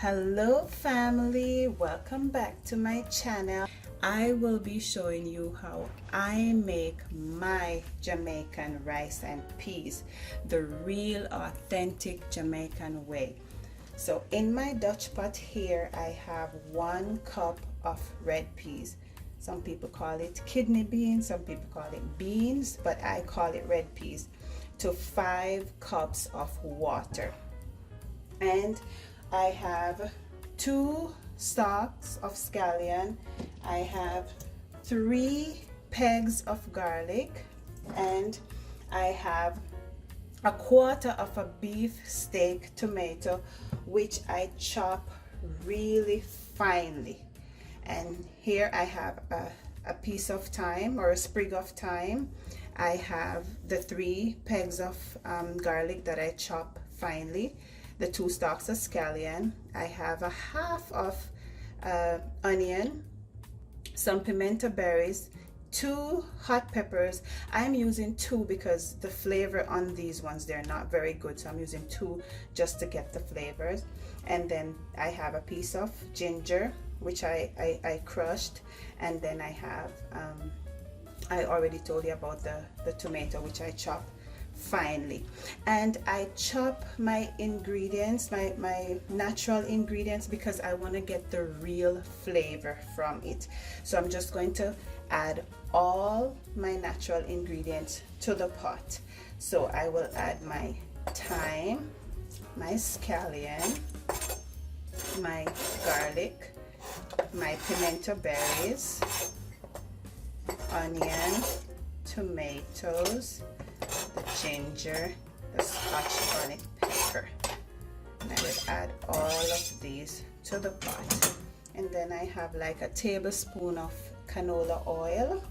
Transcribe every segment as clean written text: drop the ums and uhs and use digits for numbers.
Hello family, welcome back to my channel. I will be showing you how I make my Jamaican rice and peas the real authentic Jamaican way. So in my Dutch pot here I have 1 cup of red peas. Some people call it kidney beans, some people call it beans, but I call it red peas, to 5 cups of water. And I have 2 stalks of scallion, I have 3 pegs of garlic, and I have 1/4 of a beef steak tomato, which I chop really finely. And here I have a piece of thyme, or a sprig of thyme. I have the 3 pegs of garlic that I chop finely, the 2 stalks of scallion. I have 1/2 of onion, some pimento berries, 2 hot peppers. I'm using 2 because the flavor on these ones, they're not very good, so I'm using 2 just to get the flavors. And then I have a piece of ginger, which I crushed, and then I have I already told you about the tomato, which I chopped finely. And I chop my ingredients, my natural ingredients, because I want to get the real flavor from it. So I'm just going to add all my natural ingredients to the pot. So I will add my thyme, my scallion, my garlic, my pimento berries, onion, tomatoes, the ginger, the scotch bonnet pepper, and I will add all of these to the pot. And then I have like a tablespoon of canola oil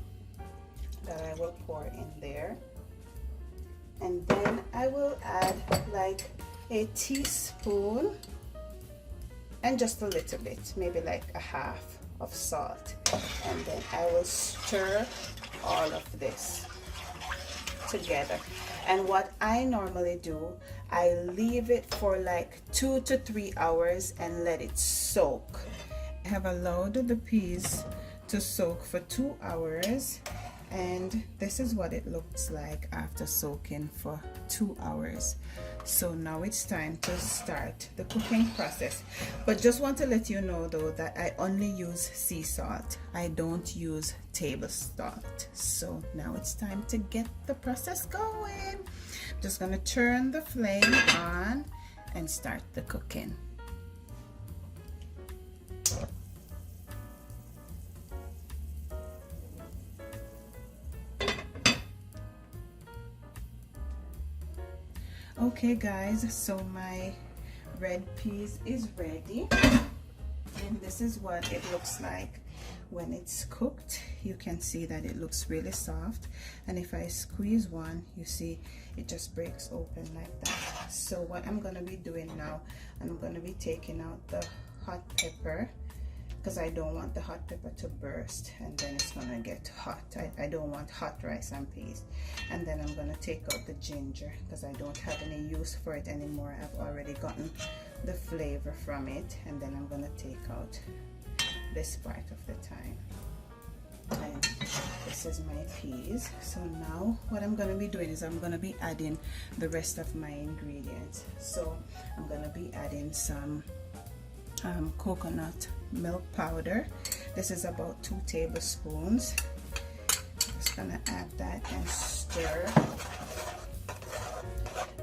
that I will pour in there, and then I will add like a teaspoon and just a little bit, maybe like 1/2 of salt, and then I will stir all of this together. And what I normally do, I leave it for like 2 to 3 hours and let it soak. I have allowed the peas to soak for 2 hours, and this is what it looks like after soaking for 2 hours. So now it's time to start the cooking process. But just want to let you know though that I only use sea salt, I don't use table salt. So now it's time to get the process going. Just gonna turn the flame on and start the cooking. Okay guys, so my red peas is ready, and this is what it looks like when it's cooked. You can see that it looks really soft, and if I squeeze one, you see it just breaks open like that. So what I'm going to be doing now, I'm going to be taking out the hot pepper, because I don't want the hot pepper to burst and then it's gonna get hot. I don't want hot rice and peas. And then I'm gonna take out the ginger because I don't have any use for it anymore. I've already gotten the flavor from it. And then I'm gonna take out this part of the thyme. And this is my peas. So now what I'm gonna be doing is I'm gonna be adding the rest of my ingredients. So I'm gonna be adding some coconut milk powder. This is about 2 tablespoons. Just gonna add that and stir,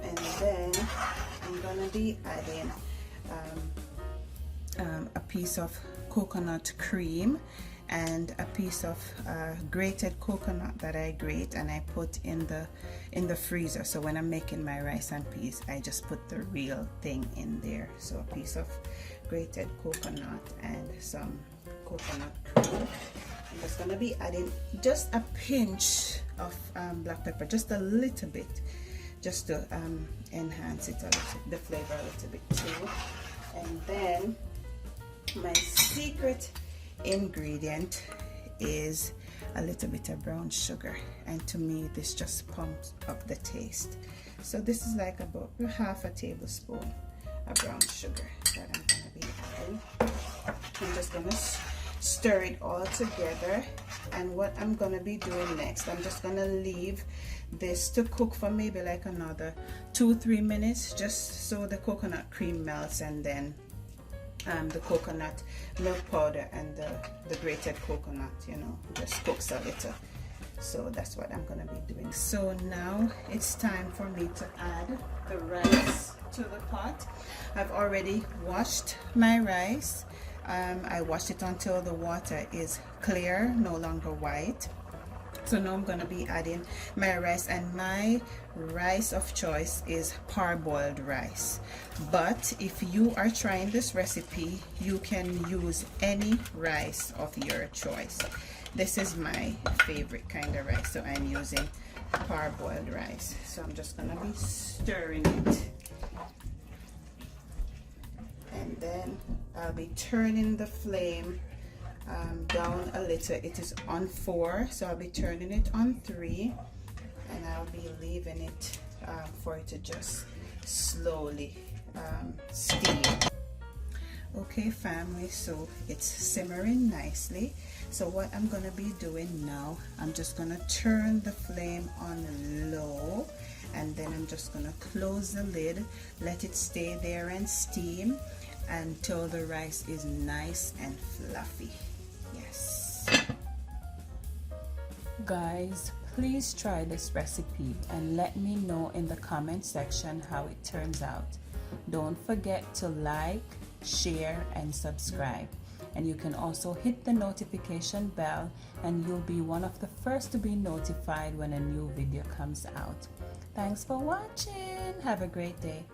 and then I'm gonna be adding a piece of coconut cream and a piece of grated coconut that I grate and I put in the freezer. So when I'm making my rice and peas, I just put the real thing in there. So a piece of grated coconut and some coconut cream. I'm just gonna be adding just a pinch of black pepper, just a little bit, just to enhance it a little, the flavor a little bit too. And then my secret ingredient is a little bit of brown sugar, and to me this just pumps up the taste. So this is like about 1/2 tablespoon a brown sugar that I'm gonna be adding. I'm just gonna stir it all together, and what I'm gonna be doing next, I'm just gonna leave this to cook for maybe like another 2-3 minutes, just so the coconut cream melts, and then the coconut milk powder and the grated coconut, you know, just cooks a little. So that's what I'm gonna be doing. So now it's time for me to add the rice to the pot. I've already washed my rice. I washed it until the water is clear, no longer white. So now I'm going to be adding my rice, and my rice of choice is parboiled rice. But if you are trying this recipe, you can use any rice of your choice. This is my favorite kind of rice, so I'm using parboiled rice. So I'm just going to be stirring it. And then I'll be turning the flame down a little. It is on 4, so I'll be turning it on 3, and I'll be leaving it for it to just slowly steam. Okay family, so it's simmering nicely. So what I'm gonna be doing now, I'm just gonna turn the flame on low, and then I'm just gonna close the lid, let it stay there and steam until the rice is nice and fluffy. Yes. Guys, please try this recipe and let me know in the comment section how it turns out. Don't forget to like, share, and subscribe. And you can also hit the notification bell, and you'll be one of the first to be notified when a new video comes out. Thanks for watching. Have a great day.